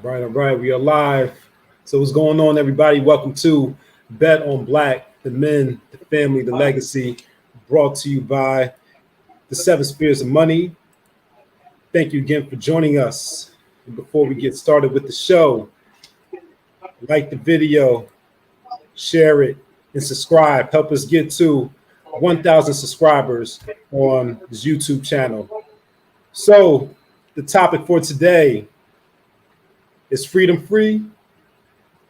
All right. We are live. So what's going on, everybody? Welcome to Bet on Black, the men, the family, the legacy, brought to you by the Seven Spheres of Money. Thank you again for joining us. And before we get started with the show, like the video, share it, and subscribe. Help us get to 1,000 subscribers on this YouTube channel. So the topic for today is freedom free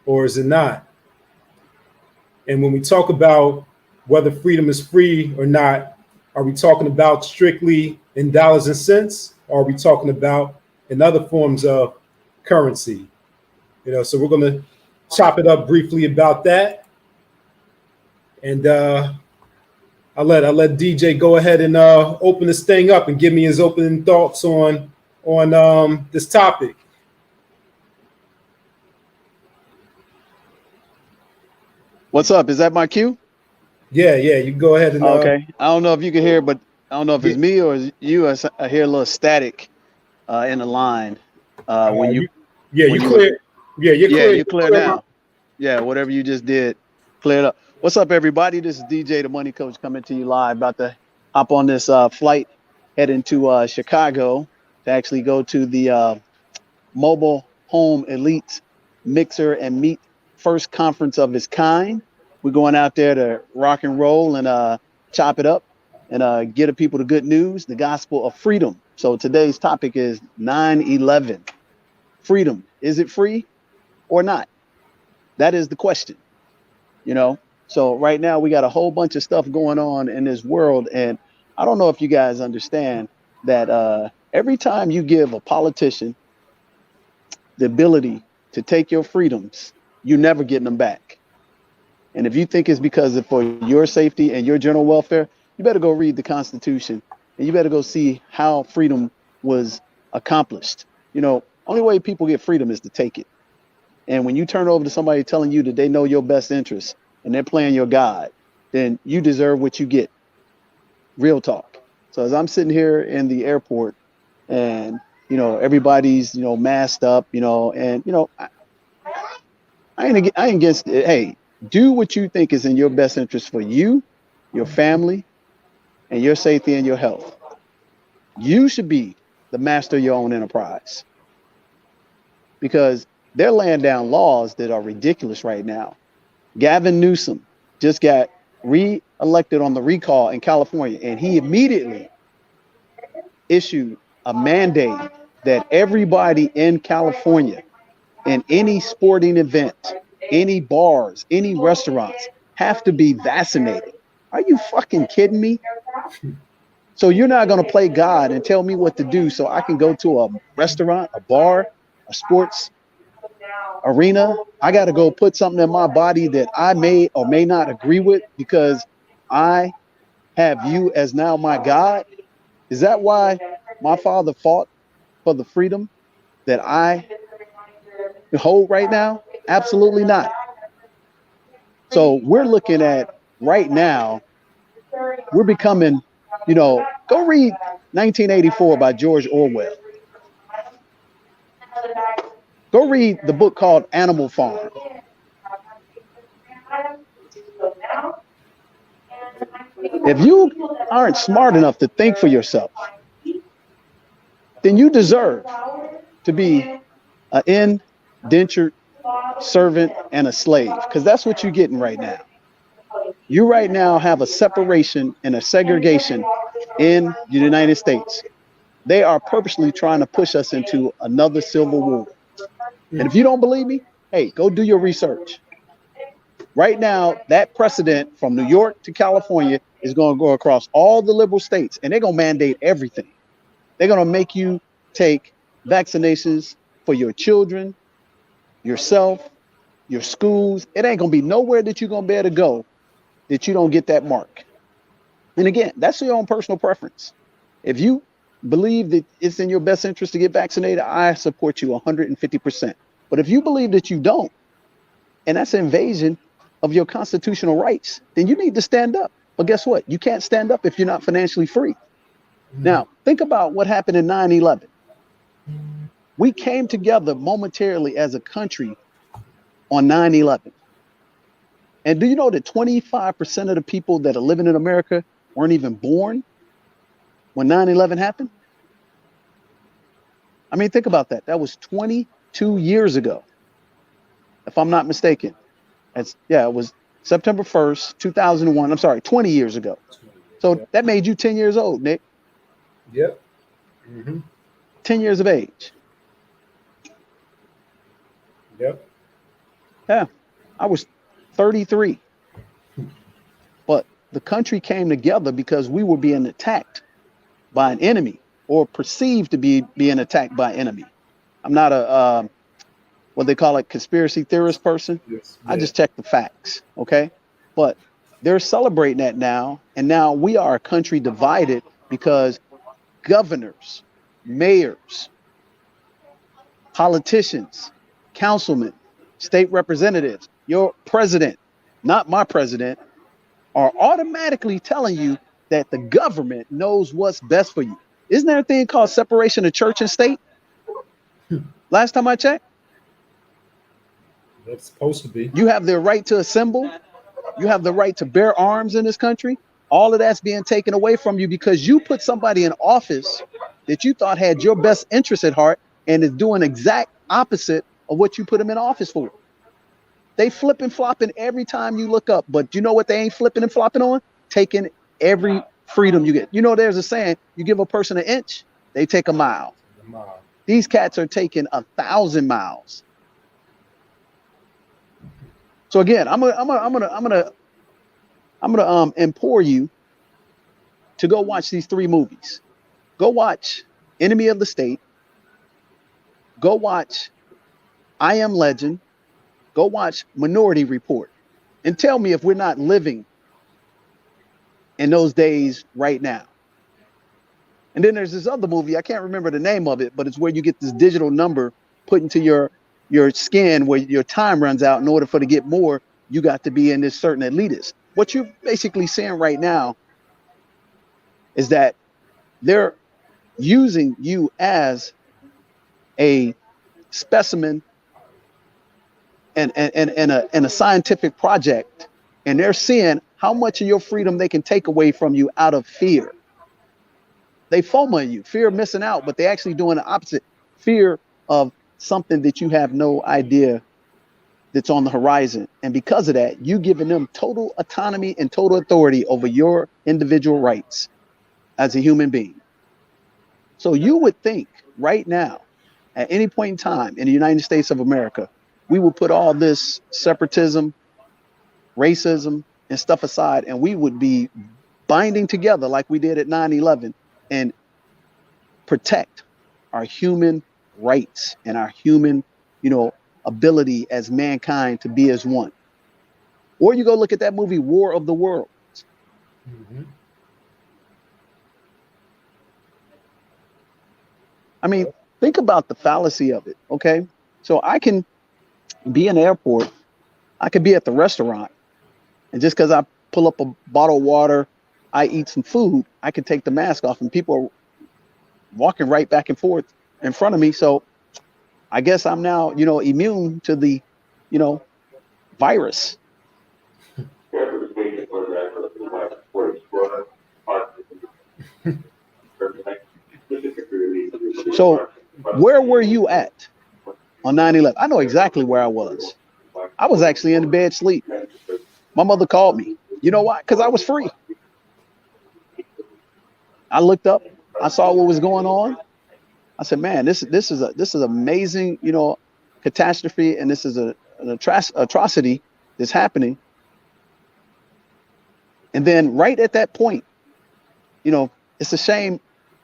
or is it not? And when we talk about whether freedom is free or not, are we talking about strictly in dollars and cents? Or are we talking about in other forms of currency? So we're going to chop it up briefly about that. And I'll let DJ go ahead and open this thing up and give me his opening thoughts on this topic. What's up? Is that my cue? Yeah. You go ahead and. Okay. I don't know if you can hear, but I don't know if it's me or is you. I hear a little static in the line. When you. You clear. You're clear. You're clear now. Yeah, whatever you just did, clear it up. What's up, everybody? This is DJ, the Money Coach, coming to you live. About to hop on this flight heading to Chicago to actually go to the Mobile Home Elite Mixer and Meet first conference of its kind. We're going out there to rock and roll and chop it up and get the people the good news, the gospel of freedom. So today's topic is 9/11. Freedom. Is it free or not? That is the question. So right now we got a whole bunch of stuff going on in this world. And I don't know if you guys understand that every time you give a politician the ability to take your freedoms, you're never getting them back. And if you think it's because of for your safety and your general welfare, you better go read the Constitution and you better go see how freedom was accomplished. Only way people get freedom is to take it. And when you turn over to somebody telling you that they know your best interest and they're playing your God, then you deserve what you get. Real talk. So as I'm sitting here in the airport and, everybody's, masked up, I ain't against it. Hey, do what you think is in your best interest for you, your family, and your safety and your health. You should be the master of your own enterprise because they're laying down laws that are ridiculous right now. Gavin Newsom just got re-elected on the recall in California, and he immediately issued a mandate that everybody in California in any sporting event, any bars, any restaurants have to be vaccinated. Are you fucking kidding me? So you're not going to play God and tell me what to do so I can go to a restaurant, a bar, a sports arena. I got to go put something in my body that I may or may not agree with because I have you as now my God. Is that why my father fought for the freedom that I hold right now? Absolutely not. So we're looking at right now, we're becoming, go read 1984 by George Orwell. Go read the book called Animal Farm. If you aren't smart enough to think for yourself, then you deserve to be an indentured servant and a slave, because that's what you're getting right now. You right now have a separation and a segregation in the United States. They are purposely trying to push us into another civil war. And if you don't believe me, hey, go do your research. Right now, that precedent from New York to California is going to go across all the liberal states, and they're going to mandate everything. They're going to make you take vaccinations for your children, yourself, your schools. It ain't going to be nowhere that you're going to be able to go that you don't get that mark. And again, that's your own personal preference. If you believe that it's in your best interest to get vaccinated, I support you 150%. But if you believe that you don't, and that's an invasion of your constitutional rights, then you need to stand up. But guess what? You can't stand up if you're not financially free. Now, think about what happened in 9/11. We came together momentarily as a country on 9/11. And do you know that 25% of the people that are living in America weren't even born when 9/11 happened? I mean, think about that. That was 22 years ago, if I'm not mistaken. It was September 1st, 2001. I'm sorry, 20 years ago. So that made you 10 years old, Nick. Yep. Mm-hmm. 10 years of age. Yep. Yeah, I was 33. But the country came together because we were being attacked by an enemy, or perceived to be being attacked by an enemy. I'm not a what they call it, conspiracy theorist person. Yes. I just check the facts, okay? But they're celebrating that now, and now we are a country divided because governors, mayors, politicians, councilmen, state representatives, your president, not my president, are automatically telling you that the government knows what's best for you. Isn't there a thing called separation of church and state? Last time I checked. That's supposed to be. You have the right to assemble. You have the right to bear arms in this country. All of that's being taken away from you because you put somebody in office that you thought had your best interest at heart and is doing exact opposite of what you put them in office for. They flip and flopping every time you look up, but you know what they ain't flipping and flopping on? Taking every freedom you get. You know, there's a saying, you give a person an inch, they take a mile. These cats are taking 1,000 miles. So again, I'm gonna implore you to go watch these 3 movies. Go watch Enemy of the State. Go watch I Am Legend. Go watch Minority Report, and tell me if we're not living in those days right now. And then there's this other movie, I can't remember the name of it, but it's where you get this digital number put into your skin where your time runs out. In order for to get more, you got to be in this certain elitist. What you're basically saying right now is that they're using you as a specimen and a scientific project, and they're seeing how much of your freedom they can take away from you out of fear. They FOMO you, fear of missing out, but they're actually doing the opposite. Fear of something that you have no idea that's on the horizon. And because of that, you giving them total autonomy and total authority over your individual rights as a human being. So you would think right now, at any point in time in the United States of America, we will put all this separatism, racism, and stuff aside, and we would be binding together like we did at 9/11 and protect our human rights and our human, ability as mankind to be as one. Or you go look at that movie, War of the Worlds. Mm-hmm. I mean, think about the fallacy of it, okay? So I can be in the airport, I could be at the restaurant, and just because I pull up a bottle of water, I eat some food, I can take the mask off, and people are walking right back and forth in front of me. So I guess I'm now, immune to the, virus. So where were you at on 9/11? I know exactly where I was. I was actually in the bed sleep. My mother called me. You know why? Because I was free. I looked up. I saw what was going on. I said, "Man, this is amazing, catastrophe, and this is an atrocity that's happening." And then right at that point, it's a shame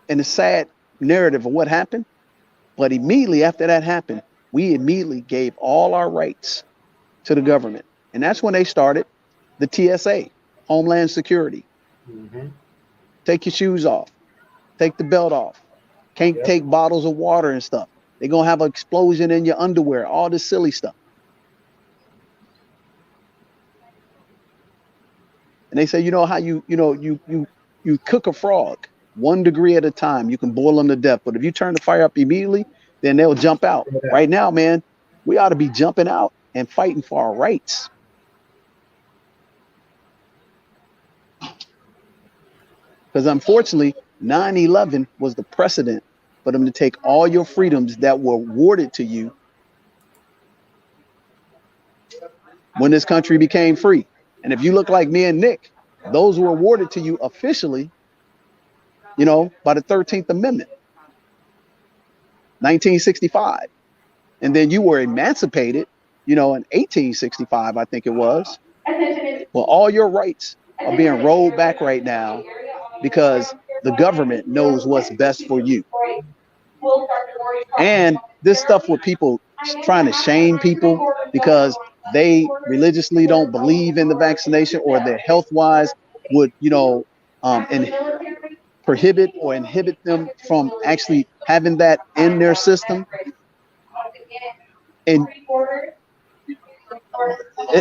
and a sad narrative of what happened. But immediately after that happened, we immediately gave all our rights to the government. And that's when they started the TSA, Homeland Security. Mm-hmm. Take your shoes off. Take the belt off. Can't take bottles of water and stuff. They're going to have an explosion in your underwear, all this silly stuff. And they say, how you cook a frog 1 degree at a time, you can boil them to death. But if you turn the fire up immediately, then they'll jump out. Yeah. Right now, man, we ought to be jumping out and fighting for our rights. Because unfortunately, 9/11 was the precedent for them to take all your freedoms that were awarded to you when this country became free. And if you look like me and Nick, those were awarded to you officially, you know, by the 13th Amendment, 1965. And then you were emancipated, you know, in 1865, I think it was. Well, all your rights are being rolled back right now because the government knows what's best for you. And this stuff with people trying to shame people because they religiously don't believe in the vaccination, or their health wise would, you know, prohibit or inhibit them from actually having that in their system. And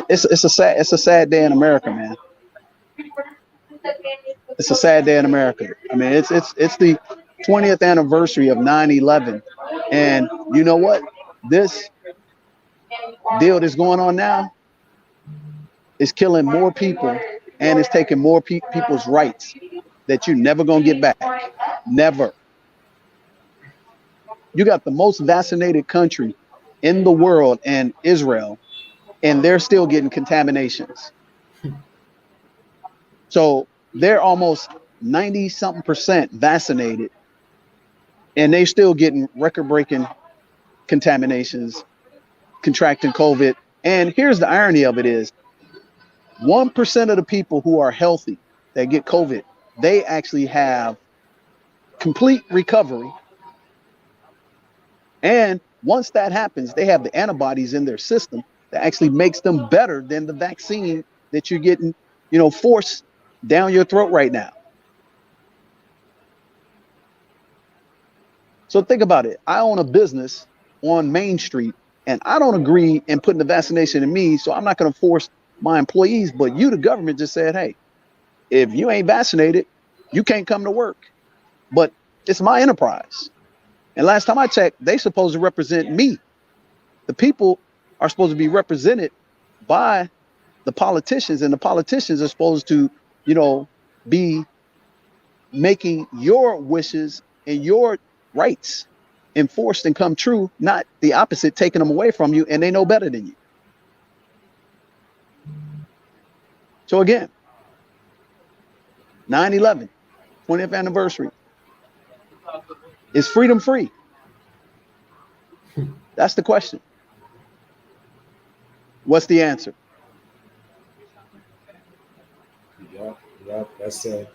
it's a sad day in America, man. It's a sad day in America. I mean, it's the 20th anniversary of 9/11, and you know what? This deal that's going on now is killing more people, and it's taking more people's rights that you're never gonna get back. Never. You got the most vaccinated country in the world, and Israel, and they're still getting contaminations. So they're almost 90-something% vaccinated, and they're still getting record-breaking contaminations, contracting COVID. And here's the irony of it is, 1% of the people who are healthy that get COVID, they actually have complete recovery. And once that happens, they have the antibodies in their system that actually makes them better than the vaccine that you're getting, you know, forced down your throat right now. So think about it. I own a business on Main Street, and I don't agree in putting the vaccination in me, so I'm not going to force my employees. But you, the government, just said, hey, if you ain't vaccinated, you can't come to work. But it's my enterprise. And last time I checked, they supposed to represent me. The people are supposed to be represented by the politicians, and the politicians are supposed to, you know, be making your wishes and your rights enforced and come true, not the opposite, taking them away from you, and they know better than you. So again, 9/11, 20th anniversary. Is freedom free? That's the question. What's the answer? Yeah, that's a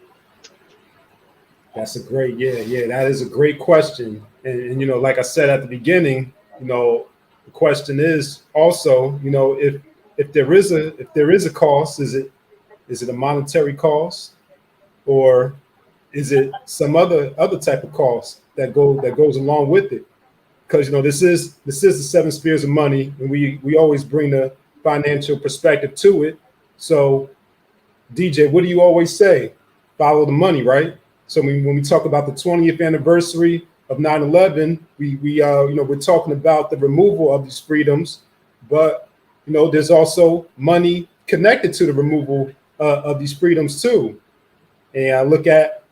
great, that is a great question. And you know, like I said at the beginning, you know, the question is also, you know, if there is a cost, is it a monetary cost, or is it some other type of cost that goes along with it? Because you know, this is the 7 spheres of money, and we always bring the financial perspective to it. So DJ, what do you always say? Follow the money, right? So when we talk about the 20th anniversary of 9/11, we you know, we're talking about the removal of these freedoms, but you know, there's also money connected to the removal of these freedoms too. And I look at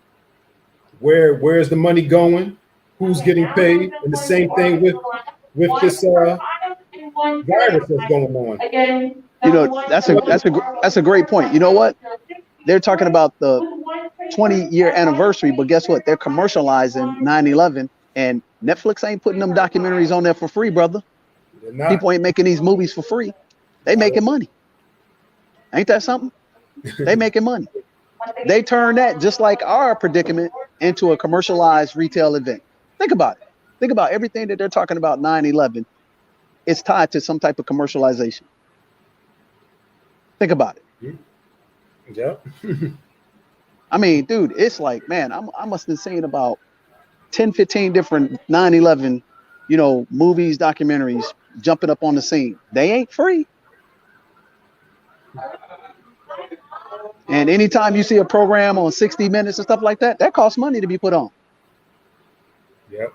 where's the money going, who's getting paid, and the same thing with this virus that's going on. You know, that's a great point. You know what? They're talking about the 20-year anniversary, but guess what? They're commercializing 9/11, and Netflix ain't putting them documentaries on there for free, brother. People ain't making these movies for free. They making money. Ain't that something? They making money. They turn that, just like our predicament, into a commercialized retail event. Think about it. Think about everything that they're talking about 9/11. It's tied to some type of commercialization. Think about it. Yeah. I mean, dude, it's like, man, I must have seen about 10, 15 different 9/11, you know, movies, documentaries jumping up on the scene. They ain't free. And anytime you see a program on 60 Minutes and stuff like that, that costs money to be put on. Yep.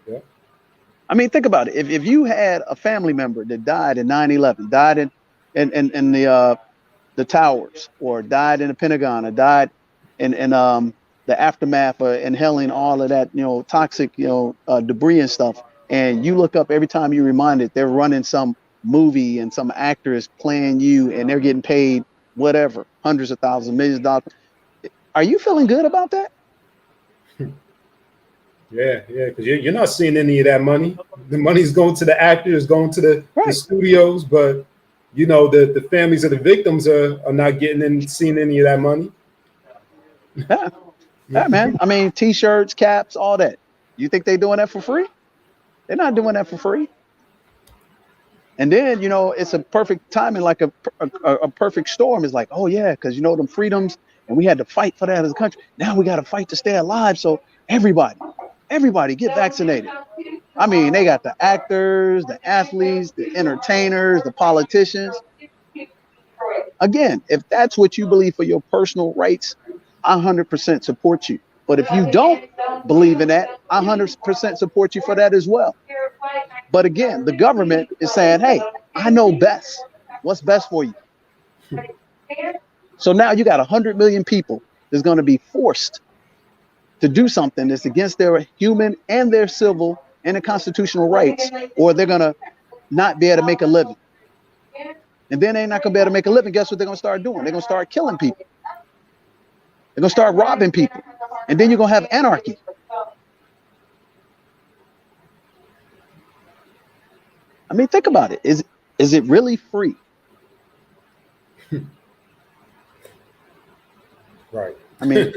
Yep. I mean, think about it. If you had a family member that died in 9/11, died in the towers, or died in the Pentagon, or died in the aftermath of inhaling all of that, toxic, debris and stuff, and you look up every time you reminded they're running some movie and some actor is playing you and they're getting paid whatever, hundreds of thousands, millions of dollars. Are you feeling good about that? Yeah, because you're not seeing any of that money. The money's going to the actors, going to the studios, but the families of the victims are not seeing any of that money. Yeah, man. I mean, T-shirts, caps, all that. You think they're doing that for free? They're not doing that for free. And then, it's a perfect timing, like a perfect storm. It's like, oh yeah, because them freedoms, and we had to fight for that as a country. Now we got to fight to stay alive. So everybody get vaccinated. I mean, they got the actors, the athletes, the entertainers, the politicians. Again, if that's what you believe for your personal rights, I 100% support you. But if you don't believe in that, I 100% support you for that as well. But again, the government is saying, hey, I know best. What's best for you? So now you got 100 million people that's going to be forced to do something that's against their human and their civil and their constitutional rights, or they're going to not be able to make a living. And then they're not going to be able to make a living. Guess what they're going to start doing? They're going to start killing people. They're going to start robbing people. And then you're going to have anarchy. I mean, think about it. Is it really free? Right. I mean,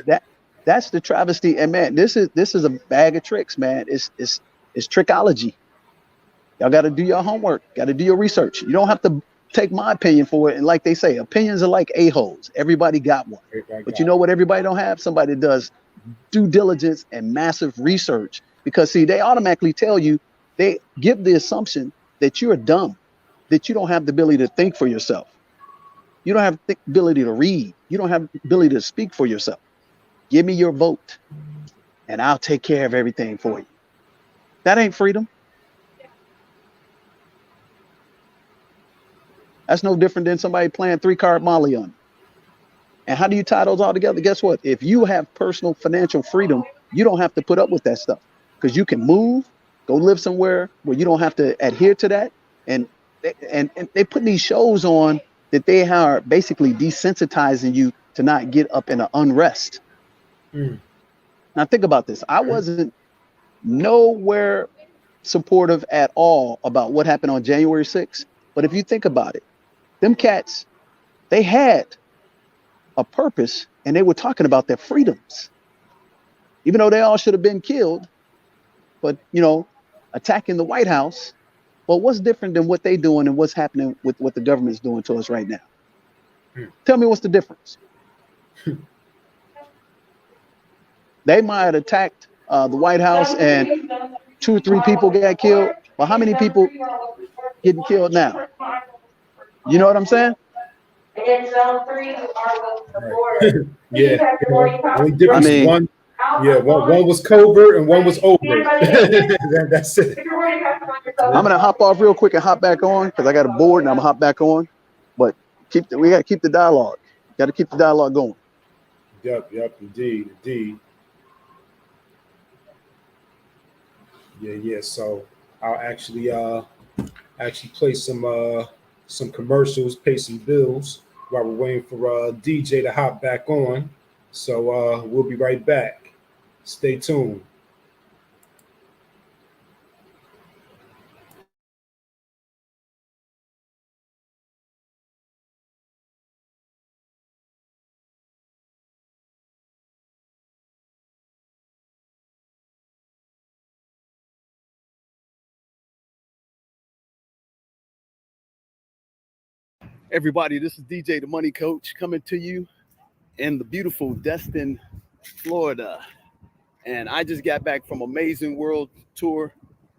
that's the travesty. And man, this is a bag of tricks, man. It's trickology. Y'all got to do your homework. Got to do your research. You don't have to take my opinion for it. And like they say, opinions are like a-holes. Everybody got one. But you know what everybody don't have? Somebody that does due diligence and massive research. Because see, they automatically tell you, they give the assumption that you're dumb, that you don't have the ability to think for yourself. You don't have the ability to read. You don't have the ability to speak for yourself. Give me your vote and I'll take care of everything for you. That ain't freedom. That's no different than somebody playing 3-card Molly on you. And how do you tie those all together? Guess what? If you have personal financial freedom, you don't have to put up with that stuff, because you can move, go live somewhere where you don't have to adhere to that. And they put these shows on that they are basically desensitizing you to not get up in an unrest. Now think about this. I wasn't nowhere supportive at all about what happened on January 6th. But if you think about it, them cats, they had a purpose and they were talking about their freedoms. Even though they all should have been killed, but attacking the White House. Well, what's different than what they doing and what's happening with what the government's doing to us right now? Tell me what's the difference. They might have attacked the White House and 2 or 3 people got killed. Well, how many people getting killed now? You know what I'm saying? Yeah. Only difference, one was covert and one was overt. That's it. I'm gonna hop off real quick and hop back on because I got a board and I'm gonna hop back on. But we gotta keep the dialogue. Got to keep the dialogue going. Yep, indeed. Yeah. So I'll actually play some commercials, pay some bills while we're waiting for DJ to hop back on. So we'll be right back. Stay tuned. Everybody, this is DJ the Money Coach coming to you in the beautiful Destin, Florida. And I just got back from amazing world tour.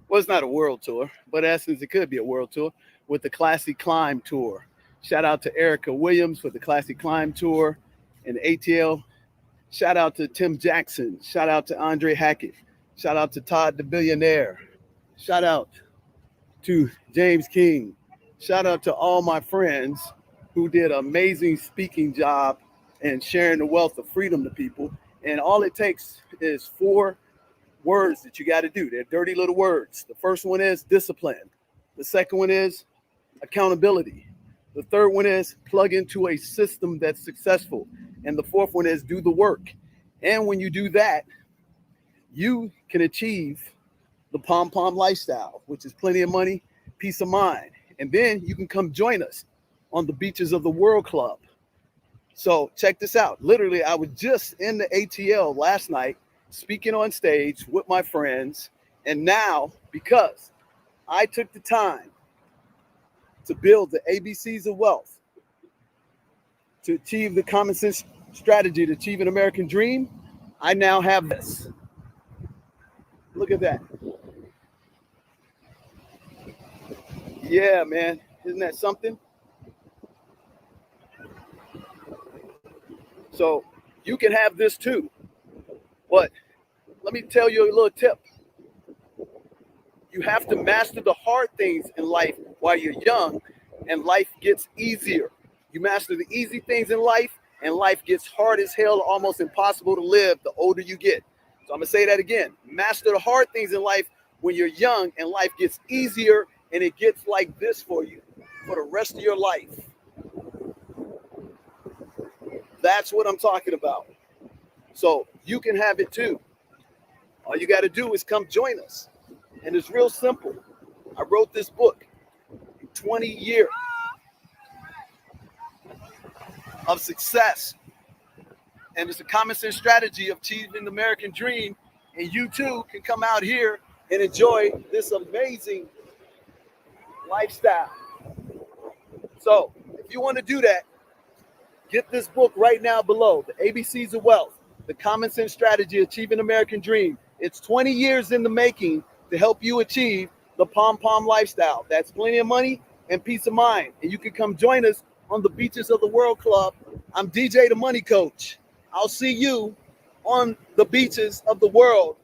Well, it's not a world tour, but in essence, it could be a world tour with the Classic Climb Tour. Shout out to Erica Williams for the Classic Climb Tour and ATL. Shout out to Tim Jackson. Shout out to Andre Hackett. Shout out to Todd the Billionaire. Shout out to James King. Shout out to all my friends who did an amazing speaking job and sharing the wealth of freedom to people. And all it takes is 4 words that you got to do. They're dirty little words. The first one is discipline. The second one is accountability. The third one is plug into a system that's successful. And the fourth one is do the work. And when you do that, you can achieve the Pom Pom lifestyle, which is plenty of money, peace of mind. And then you can come join us on the Beaches of the World Club. So check this out. Literally, I was just in the ATL last night speaking on stage with my friends. And now, because I took the time to build the ABCs of wealth, to achieve the common sense strategy to achieve an American dream, I now have this. Look at that. Yeah, man. Isn't that something? So you can have this too. But let me tell you a little tip. You have to master the hard things in life while you're young, and life gets easier. You master the easy things in life, and life gets hard as hell, almost impossible to live the older you get. So I'm going to say that again. Master the hard things in life when you're young, and life gets easier, and it gets like this for you for the rest of your life. That's what I'm talking about. So you can have it too. All you got to do is come join us. And it's real simple. I wrote this book in 20 years of success. And it's a common sense strategy of achieving the American dream. And you too can come out here and enjoy this amazing lifestyle. So if you want to do that, get this book right now below, The ABCs of Wealth, the common sense strategy of achieving American dream. It's 20 years in the making to help you achieve the Pom Pom lifestyle. That's plenty of money and peace of mind. And you can come join us on the Beaches of the World Club. I'm DJ the Money Coach. I'll see you on the beaches of the world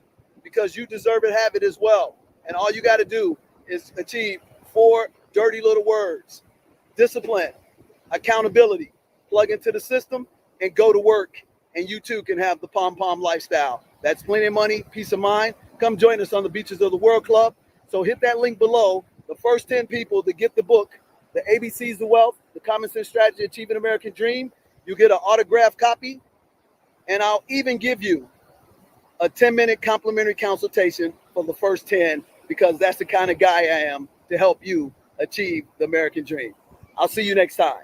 because you deserve it, have it as well. And all you got to do is achieve 4 dirty little words: discipline, accountability, plug into the system, and go to work. And you too can have the Pom Pom lifestyle. That's plenty of money, peace of mind. Come join us on the Beaches of the World Club. So hit that link below. The first 10 people to get the book, The ABCs of Wealth, the Common Sense Strategy of Achieving American Dream, you get an autographed copy. And I'll even give you a 10-minute complimentary consultation for the first 10 because that's the kind of guy I am to help you achieve the American dream. I'll see you next time.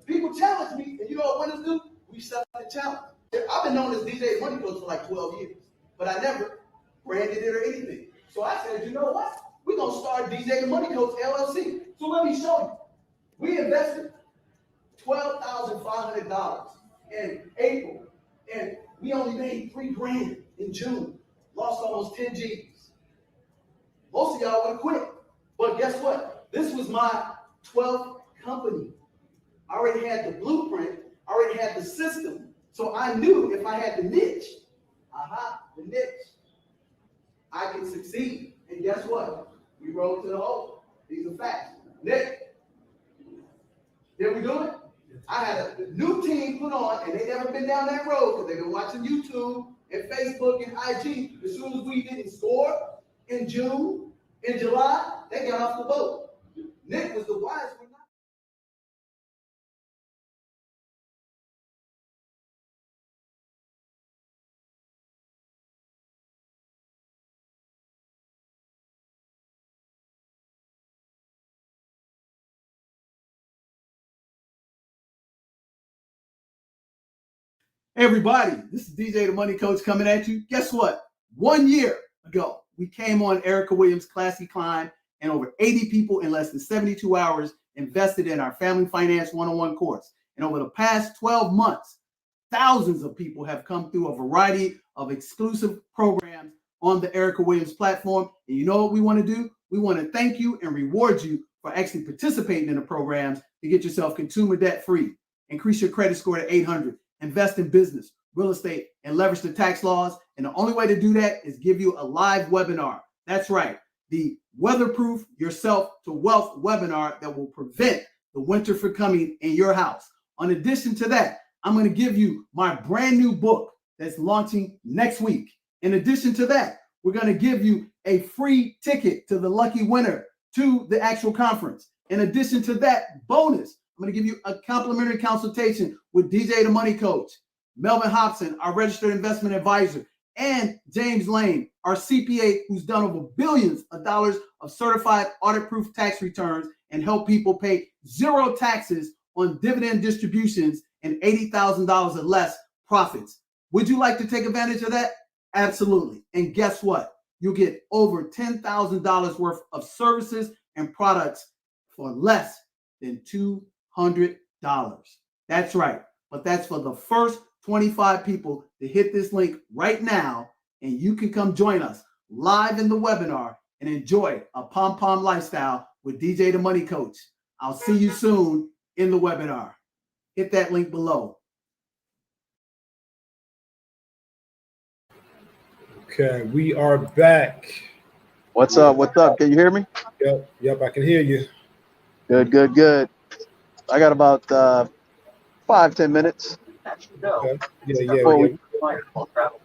People challenge me, and you know what winners do? We step out the challenge. I've been known as DJ Money Coach for like 12 years, but I never branded it or anything. So I said, you know what? We're going to start DJ the Money Coach LLC. So let me show you. We invested $12,500 in April, and we only made $3,000 in June. Lost almost 10 G's. Most of y'all would have quit. But guess what? This was my 12th company. I already had the blueprint, I already had the system, so I knew if I had the niche, the niche, I could succeed. And guess what? We rolled to the hole. These are facts. Nick, did we do it? I had a new team put on, and they never been down that road because they've been watching YouTube and Facebook and IG. As soon as we didn't score in June, in July, they got off the boat. Nick was the wise one. Hey everybody, this is DJ the Money Coach coming at you. Guess what? 1 year ago, we came on Erica Williams' Classy Climb, and over 80 people in less than 72 hours invested in our Family Finance 101 course. And over the past 12 months, thousands of people have come through a variety of exclusive programs on the Erica Williams platform. And you know what we want to do? We want to thank you and reward you for actually participating in the programs to get yourself consumer debt free, increase your credit score to 800, invest in business, real estate, and leverage the tax laws. And the only way to do that is give you a live webinar. That's right, the Weatherproof Yourself to Wealth webinar that will prevent the winter from coming in your house. In addition to that, I'm going to give you my brand new book that's launching next week. In addition to that, we're going to give you a free ticket to the lucky winner to the actual conference. In addition to that bonus, I'm going to give you a complimentary consultation with DJ the Money Coach, Melvin Hobson, our registered investment advisor, and James Lane, our CPA, who's done over billions of dollars of certified audit-proof tax returns and help people pay zero taxes on dividend distributions and $80,000 or less profits. Would you like to take advantage of that? Absolutely. And guess what? You'll get over $10,000 worth of services and products for less than $200. That's right. But that's for the first 25 people to hit this link right now, and you can come join us live in the webinar and enjoy a pom-pom lifestyle with DJ the Money Coach. I'll see you soon in the webinar. Hit that link below. Okay, we are back. What's up? What's up? Can you hear me? Yep, I can hear you. Good. I got about 5-10 minutes. Okay. Yeah.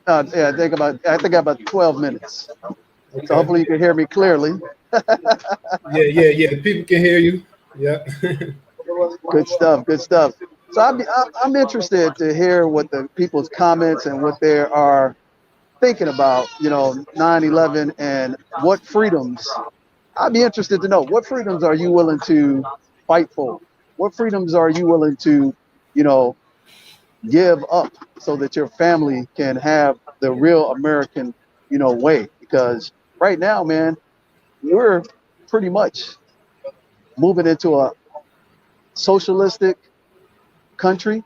I think about 12 minutes. Okay. So hopefully you can hear me clearly. Yeah. The people can hear you. Yeah. Good stuff. So I'm interested to hear what the people's comments and what they are thinking about, 9/11 and what freedoms. I'd be interested to know, what freedoms are you willing to fight for? What freedoms are you willing to, give up so that your family can have the real American, way? Because right now, man, we're pretty much moving into a socialistic country,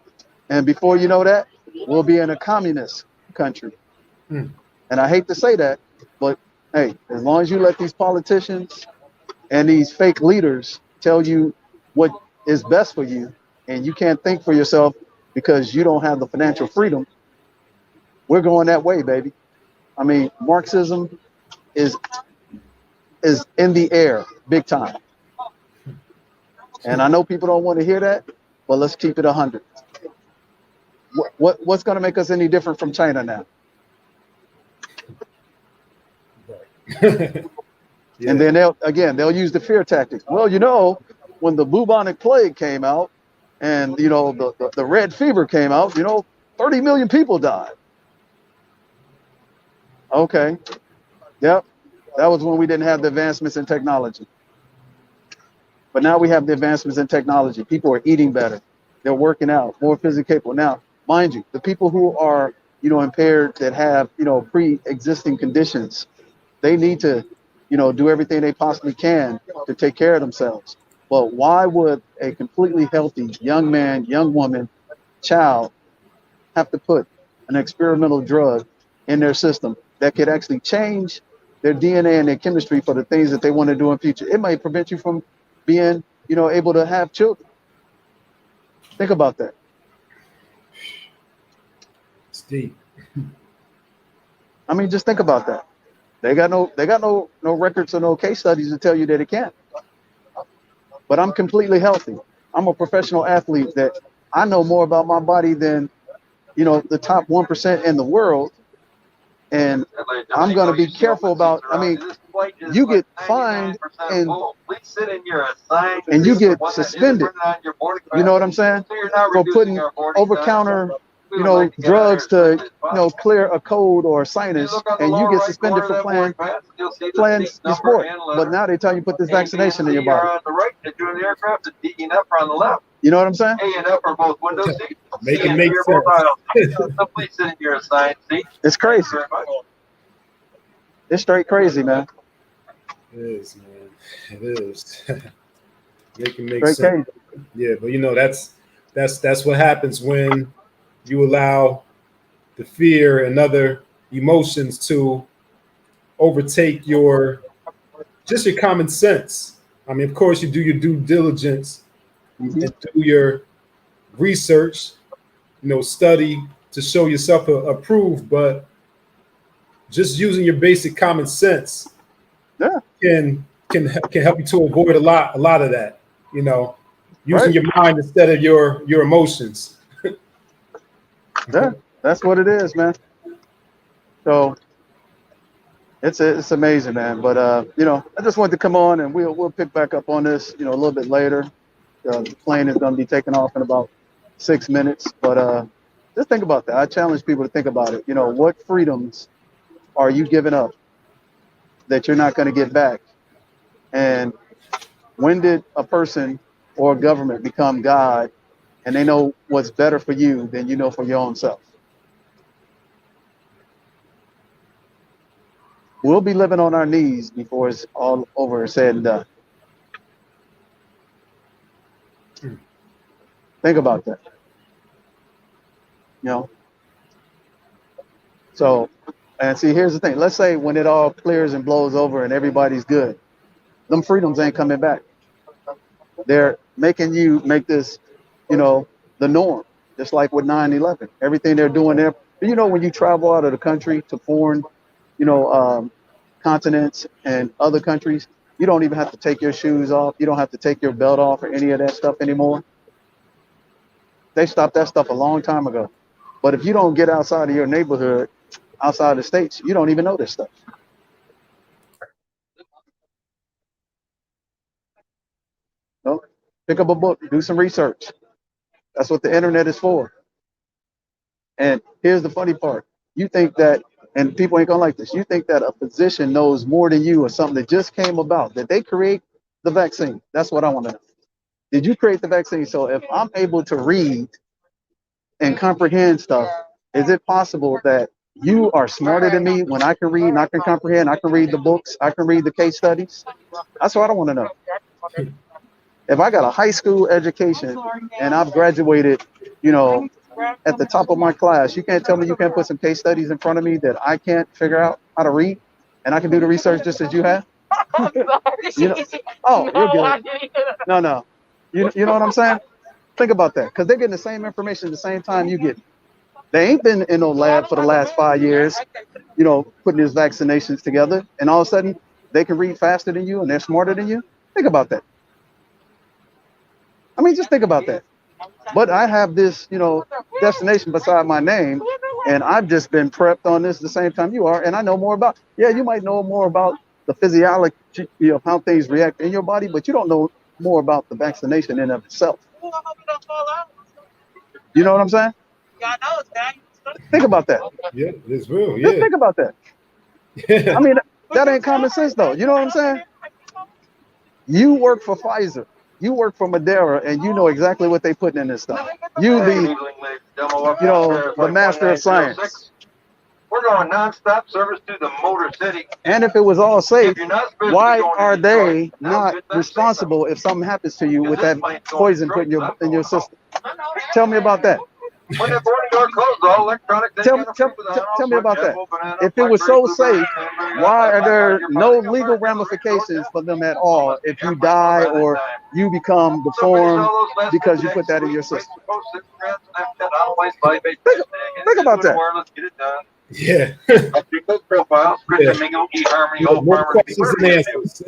and before you know that, we'll be in a communist country. And I hate to say that, but hey, as long as you let these politicians and these fake leaders tell you what is best for you, and you can't think for yourself because you don't have the financial freedom, we're going that way, baby. I mean, Marxism is in the air big time. And I know people don't want to hear that, but let's keep it 100. What's going to make us any different from China now? Yeah. And then they'll use the fear tactics. Well, when the bubonic plague came out and the red fever came out, 30 million people died. Okay. Yep. That was when we didn't have the advancements in technology. But now we have the advancements in technology. People are eating better. They're working out, more physically capable. Now, mind you, the people who are, impaired, that have, pre-existing conditions, they need to, do everything they possibly can to take care of themselves. But why would a completely healthy young man, young woman, child have to put an experimental drug in their system that could actually change their DNA and their chemistry for the things that they want to do in future? It might prevent you from being, able to have children. Think about that. It's deep. I mean, just think about that. They got no records or no case studies to tell you that it can't. But I'm completely healthy. I'm a professional athlete that I know more about my body than, the top 1% in the world. And I'm going to be careful about, you get fined and you get suspended. You know what I'm saying? For putting over-counter you know, drugs to, you know, clear a code or a sinus, and you get suspended for playing the sport. But now they tell you put this vaccination in your body. On the right, the doing the aircraft, and D and F are on the left. You know what I'm saying? A and F are both window seats. Make C it and make D are sense. both aisle. Somebody sitting here assigned seat. It's crazy. Very much. It's straight crazy, man. It is, man. It is. Make it make Straight sense. crazy. Yeah, but you know that's what happens when you allow the fear and other emotions to overtake your common sense. I mean, of course, you do your due diligence and do your research, you know, study to show yourself approved, but just using your basic common sense can help you to avoid a lot of that, you know, using your mind instead of your emotions. Yeah, that's what it is, man. So it's amazing, man. But you know, I just wanted to come on and we'll pick back up on this, you know, a little bit later. The plane is going to be taking off in about 6 minutes. But just think about that. I challenge people to think about it. You know, what freedoms are you giving up that you're not going to get back? And when did a person or a government become God and they know what's better for you than you know for your own self? We'll be living on our knees before it's all over and said and done. Think about that. You know? So, and see, here's the thing. Let's say when it all clears and blows over and everybody's good, them freedoms ain't coming back. They're making you make this, you know, the norm, just like with 9/11. Everything they're doing there. You know, when you travel out of the country to foreign, you know, continents and other countries, you don't even have to take your shoes off. You don't have to take your belt off or any of that stuff anymore. They stopped that stuff a long time ago. But if you don't get outside of your neighborhood, outside the states, you don't even know this stuff. No, pick up a book, do some research. That's what the internet is for. And here's the funny part. You think that, and people ain't gonna like this, you think that a physician knows more than you or something that just came about, that they create the vaccine. That's what I want to know. Did you create the vaccine? So if I'm able to read and comprehend stuff, is it possible that you are smarter than me when I can read and I can comprehend, I can read the books, I can read the case studies? That's what I want to know. If I got a high school education and I've graduated, you know, at the top of my class, you can't tell me you can't put some case studies in front of me that I can't figure out how to read, and I can do the research just as you have. You know, oh, you're good. No. You know what I'm saying? Think about that, because they're getting the same information at the same time you get. They ain't been in no lab for the last 5 years, you know, putting these vaccinations together, and all of a sudden they can read faster than you and they're smarter than you. Think about that. I mean, just think about that. But I have this, you know, destination beside my name, and I've just been prepped on this the same time you are, and I know more about. Yeah, you might know more about the physiology of how things react in your body, but you don't know more about the vaccination in of itself. You know what I'm saying? Think about that. Yeah, it's real. Just Yeah. think about that. I mean, that ain't common sense, though. You know what I'm saying? You work for Pfizer. You work for Madera, and you know exactly what they putting in this stuff. You the master of science. We're going non-stop service to the Motor City. And if it was all safe, why are they not responsible if something happens to you with that poison put in your system? Tell me about that. When the boarding door closed, all electronic. Tell me about that. If it was so safe, why are there no legal ramifications for them at all if you die or you become deformed because you put that in your system? Think about that. Yeah. No More questions and answers.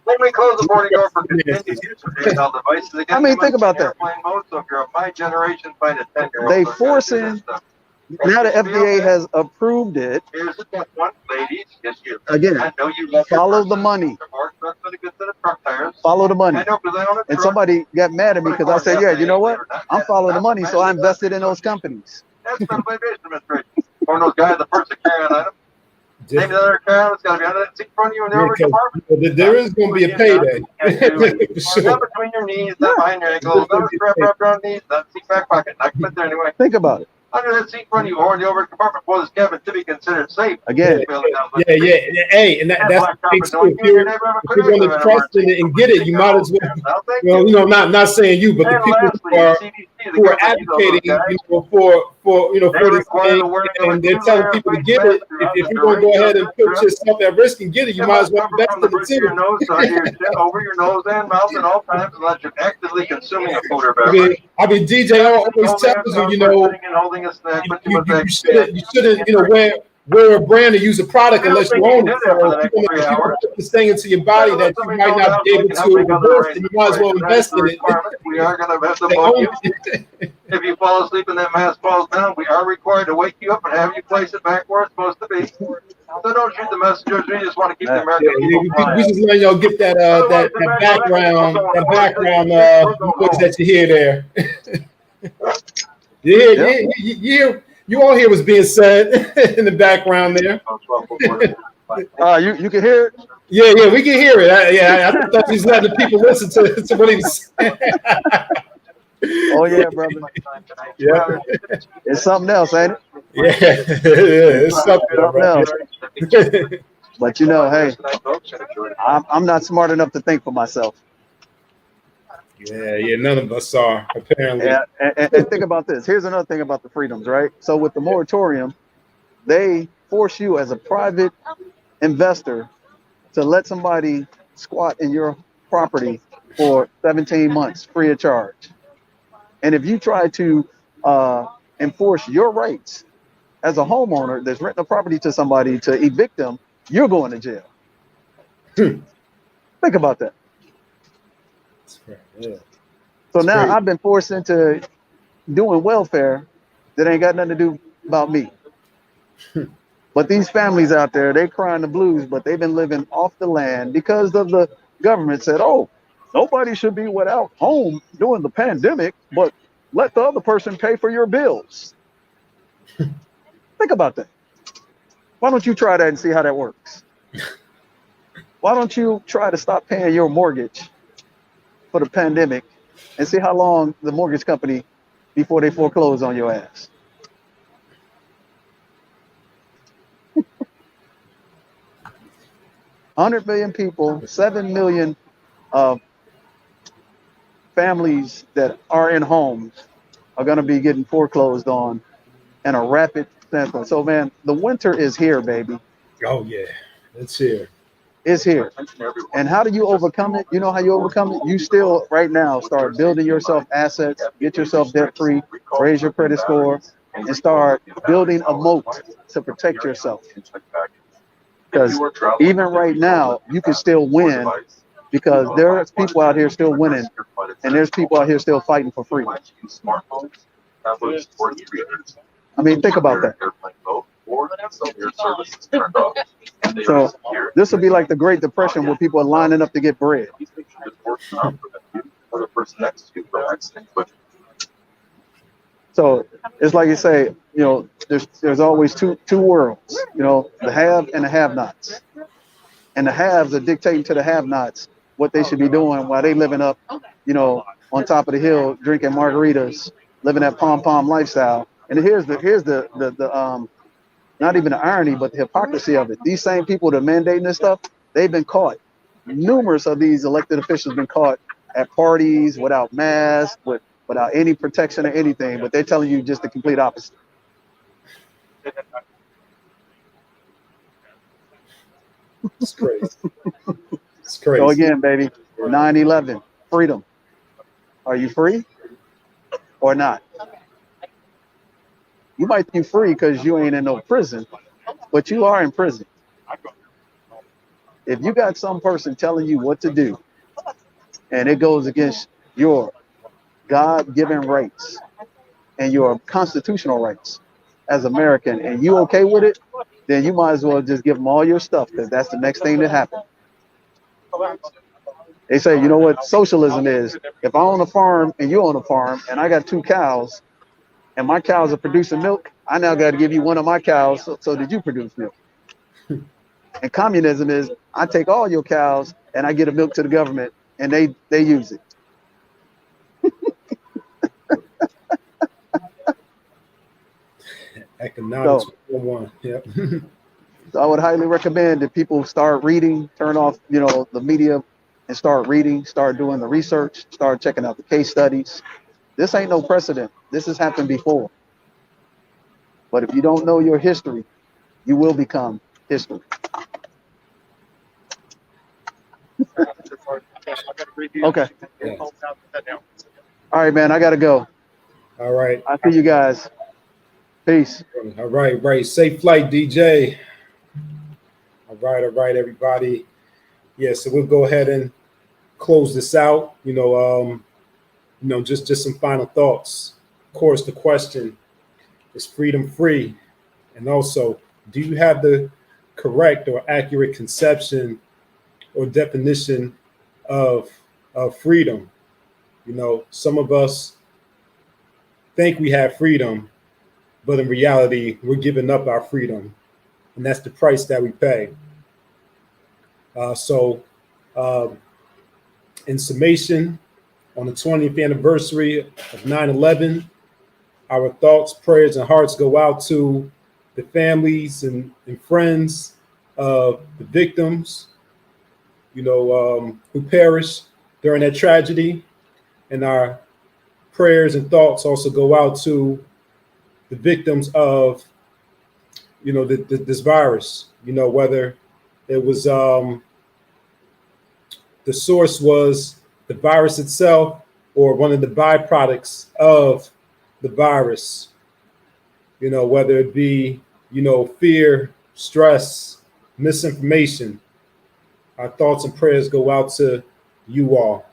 When we close the boarding door for continued use of female devices again, I mean, think about that. Airplane mode, so if you're of my generation, find a 10-year-old. They forcing now the FDA has approved it. Here's the tough one, ladies. Yes, you. Again, I know you love follow the money. Follow the money. I know, 'cause I own a And truck. somebody got mad at me because I said, yeah, you know what? I'm following the money, so I invested in those companies. That's not my business administration. One of those guys, the person carrying item. Name the other car, it's got to be under that seat in front of you in the Yeah, over 'cause, compartment. there is going to be a payday. For sure. Not between your knees, not behind your ankles, not a strap wrapped around your knees, not seat back pocket. I can put there anyway. Think about it. Under that seat in front of you or in the over compartment for this cabin to be considered safe. Again, Yeah. Hey, and that's the thing too. If you're going to trust in it and get it, you might as well. Not saying you, but the people who are advocating, for this thing, and they're telling people to get it. If you're going to go ahead and put yourself at risk and get it, you might as well invest in it too. Over your nose and mouth at all times, unless you're actively consuming a food or beverage. I mean, DJ always tells you, you shouldn't, wear a brand or use a product unless you own it. So if you put this thing into your body that you might not be able to reverse, then you might as well invest in it. We are going to invest above you. If you fall asleep and that mask falls down, we are required to wake you up and have you place it back where it's supposed to be. So don't shoot the messengers. We just want to keep the American people we just let y'all get that background voice that you hear there. You all hear what's being said in the background there. you can hear it? Yeah, we can hear it. I thought he's letting the people listen to what he was saying. Oh, yeah, brother. Yeah. It's something else, ain't it? Yeah, it's something else. But hey, I'm not smart enough to think for myself. Yeah, none of us are, apparently. Yeah, and think about this. Here's another thing about the freedoms, right? So with the moratorium, they force you as a private investor to let somebody squat in your property for 17 months free of charge. And if you try to enforce your rights as a homeowner that's renting a property to somebody to evict them, you're going to jail. Think about that. Yeah. So now I've been forced into doing welfare that ain't got nothing to do about me. But these families out there, they crying the blues, but they've been living off the land because of the government said, oh, nobody should be without home during the pandemic, but let the other person pay for your bills. Think about that. Why don't you try that and see how that works? Why don't you try to stop paying your mortgage for the pandemic and see how long the mortgage company before they foreclose on your ass? 100 million people, 7 million families that are in homes are going to be getting foreclosed on in a rapid standpoint. So, man, the winter is here, baby. Oh, yeah, it's here. It's here. And how do you overcome it? You know how you overcome it? You still, right now, start building yourself assets, get yourself debt-free, raise your credit score, and start building a moat to protect yourself. Because even right now, you can still win because there's people out here still winning, and there's people out here still fighting for freedom. I mean, think about that. So this will be like the Great Depression where people are lining up to get bread. So it's like you say, there's always two worlds, the have and the have-nots. And the haves are dictating to the have-nots what they should be doing while they living up, on top of the hill, drinking margaritas, living that pom-pom lifestyle. And here's the not even the irony, but the hypocrisy of it. These same people that are mandating this stuff, they've been caught. Numerous of these elected officials have been caught at parties without masks, without any protection or anything, but they're telling you just the complete opposite. It's crazy. It's crazy. So again, baby, 9/11, freedom. Are you free or not? You might be free because you ain't in no prison, but you are in prison. If you got some person telling you what to do, and it goes against your God-given rights and your constitutional rights as American and you okay with it, then you might as well just give them all your stuff because that's the next thing that happens. They say, you know what socialism is? If I own a farm and you own a farm and I got 2 cows and my cows are producing milk, I now got to give you one of my cows so that you produce milk. And communism is I take all your cows and I get a milk to the government and they use it. Economics 101. Yep. So I would highly recommend that people start reading, turn off, the media and start reading, start doing the research, start checking out the case studies. This ain't no precedent. This has happened before. But if you don't know your history, you will become history. Okay. Yes. All right, man. I got to go. All right. I'll see you guys. Peace. All right, right. Safe flight, DJ. All right, everybody. Yeah, so we'll go ahead and close this out. Just some final thoughts. Of course, the question is freedom free? And also, do you have the correct or accurate conception or definition of freedom? Some of us think we have freedom, but in reality, we're giving up our freedom. And that's the price that we pay. In summation, on the 20th anniversary of 9/11, our thoughts, prayers, and hearts go out to the families and friends of the victims, who perished during that tragedy. And our prayers and thoughts also go out to the victims of, this virus, whether it was the source was the virus itself or one of the byproducts of the virus, whether it be, fear, stress, misinformation. Our thoughts and prayers go out to you all.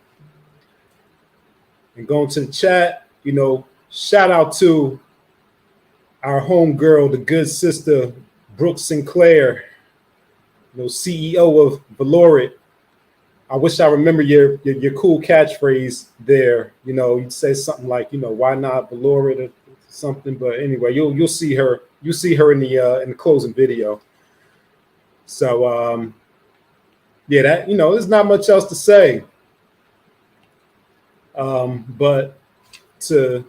And going to the chat, shout out to our homegirl, the good sister, Brooke Sinclair, CEO of Valorit. I wish I remember your cool catchphrase there. You'd say something like, why not Valorit or something. But anyway, you'll see her. You see her in the closing video. So that there's not much else to say. But to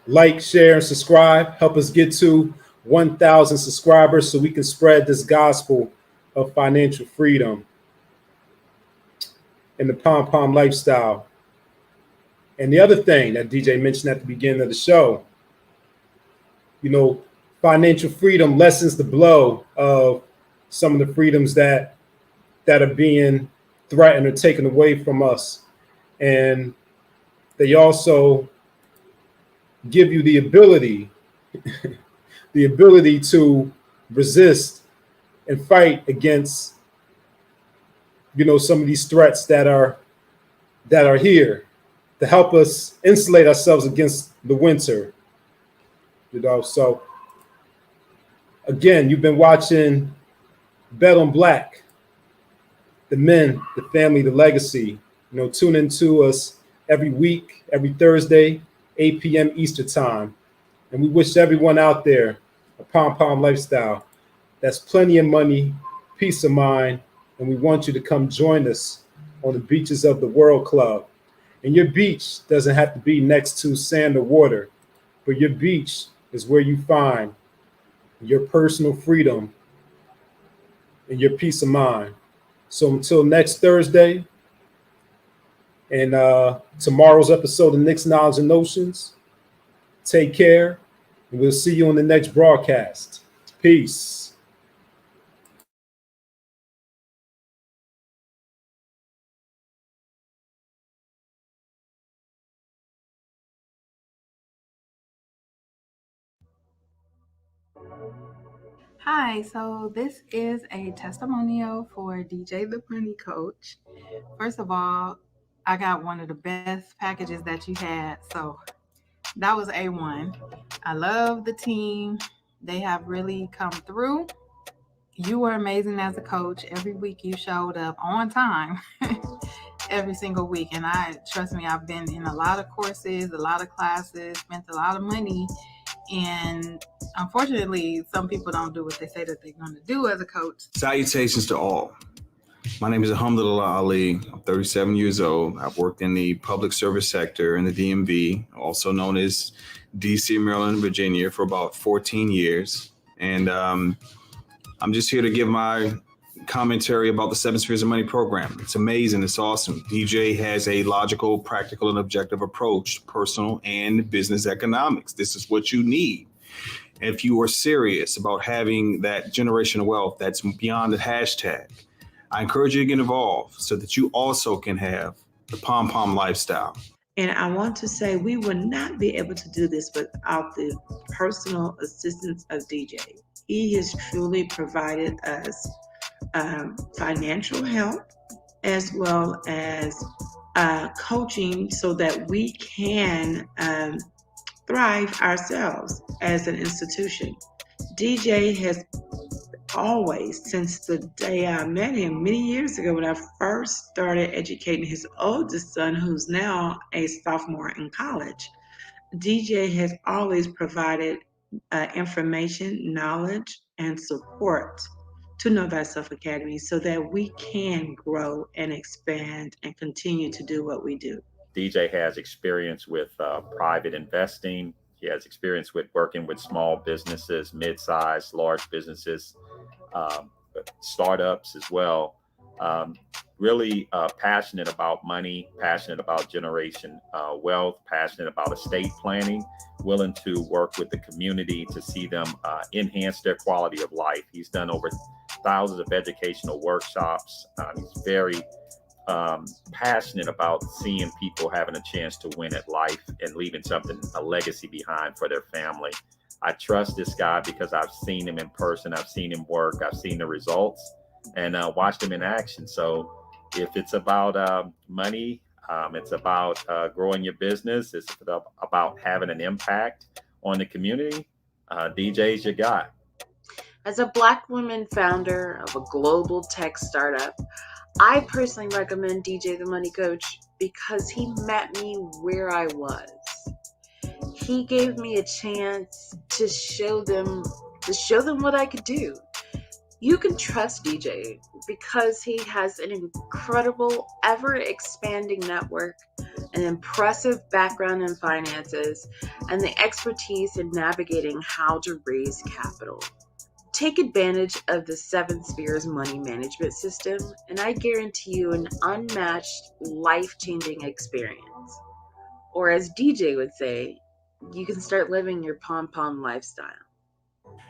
like, share, and subscribe. Help us get to 1,000 subscribers so we can spread this gospel of financial freedom and the pom-pom lifestyle. And the other thing that DJ mentioned at the beginning of the show, financial freedom lessens the blow of some of the freedoms that are being threatened or taken away from us. And they also give you the ability to resist and fight against, some of these threats that are here to help us insulate ourselves against the winter. So again, you've been watching Bet on Black, the men, the family, the legacy. Tune into us every week, every Thursday, 8 p.m. Eastern time. And we wish everyone out there a pom-pom lifestyle. That's plenty of money, peace of mind, and we want you to come join us on the beaches of the World Club. And your beach doesn't have to be next to sand or water, but your beach is where you find your personal freedom and your peace of mind. So until next Thursday and tomorrow's episode of Nick's Knowledge and Notions, take care, and we'll see you on the next broadcast. Peace. Hi, so this is a testimonial for DJ the Money Coach. First of all, I got one of the best packages that you had, so that was A1. I love the team. They have really come through. You were amazing as a coach. Every week you showed up on time. Every single week. And trust me, I've been in a lot of courses, a lot of classes, spent a lot of money. And unfortunately, some people don't do what they say that they're going to do as a coach. Salutations to all. My name is Alhamdulillah Ali. I'm 37 years old. I've worked in the public service sector in the DMV, also known as DC, Maryland, and Virginia, for about 14 years. And I'm just here to give my commentary about the 7 Spheres of Money program. It's amazing. It's awesome. DJ has a logical, practical, and objective approach to personal and business economics. This is what you need. If you are serious about having that generational wealth that's beyond the hashtag, I encourage you to get involved so that you also can have the pom-pom lifestyle. And I want to say we would not be able to do this without the personal assistance of DJ. He has truly provided us financial help as well as coaching so that we can thrive ourselves as an institution. DJ has always, since the day I met him many years ago when I first started educating his oldest son, who's now a sophomore in college, DJ has always provided information, knowledge, and support to Know Thyself Academy so that we can grow and expand and continue to do what we do. DJ has experience with private investing. He has experience with working with small businesses, mid-sized, large businesses, startups as well. Really passionate about money, passionate about generation wealth, passionate about estate planning, willing to work with the community to see them enhance their quality of life. He's done over thousands of educational workshops. He's very passionate about seeing people having a chance to win at life and leaving something, a legacy behind for their family. I trust this guy because I've seen him in person. I've seen him work. I've seen the results and watched him in action. So if it's about money, it's about growing your business, it's about having an impact on the community, DJ's your guy. As a Black woman founder of a global tech startup, I personally recommend DJ the Money Coach because he met me where I was. He gave me a chance to show them what I could do. You can trust DJ because he has an incredible, ever-expanding network, an impressive background in finances, and the expertise in navigating how to raise capital. Take advantage of the 7 Spheres money management system, and I guarantee you an unmatched, life-changing experience. Or as DJ would say, you can start living your pom-pom lifestyle.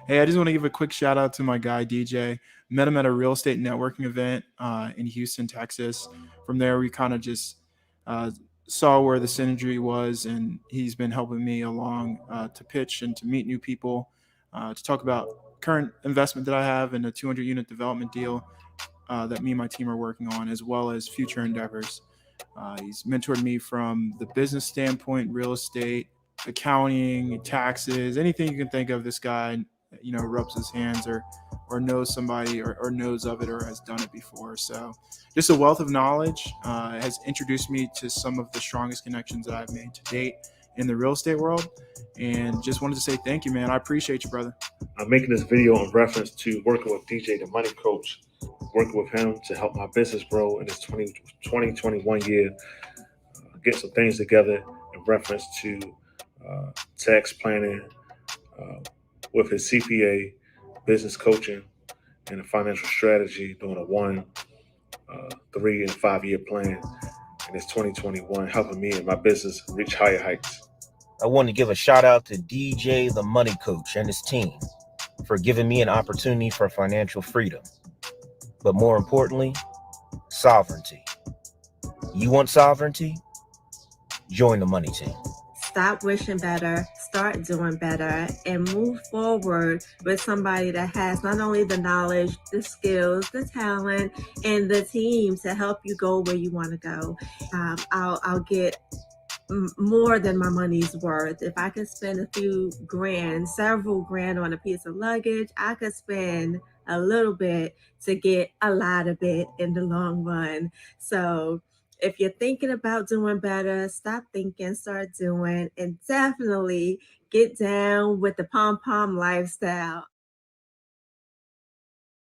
Hey, I just want to give a quick shout out to my guy, DJ. Met him at a real estate networking event in Houston, Texas. From there, we kind of just saw where the synergy was, and he's been helping me along to pitch and to meet new people, to talk about current investment that I have in a 200-unit development deal that me and my team are working on, as well as future endeavors. He's mentored me from the business standpoint, real estate, accounting, taxes, anything you can think of. This guy, rubs his hands or knows somebody or knows of it or has done it before. So just a wealth of knowledge, has introduced me to some of the strongest connections that I've made to date in the real estate world. And just wanted to say thank you, man. I appreciate you, brother. I'm making this video in reference to working with DJ, the Money Coach, working with him to help my business grow in this 2021 year, get some things together in reference to tax planning, with his CPA, business coaching, and a financial strategy, doing a 1, 3, and 5-year plan in this 2021, helping me and my business reach higher heights. I want to give a shout out to DJ the Money Coach and his team for giving me an opportunity for financial freedom. But more importantly, sovereignty. You want sovereignty? Join the money team. Stop wishing better, start doing better, and move forward with somebody that has not only the knowledge, the skills, the talent, and the team to help you go where you want to go. I'll get more than my money's worth. If I could spend a few grand, several grand on a piece of luggage, I could spend a little bit to get a lot of it in the long run. So if you're thinking about doing better, stop thinking, start doing, and definitely get down with the pom-pom lifestyle.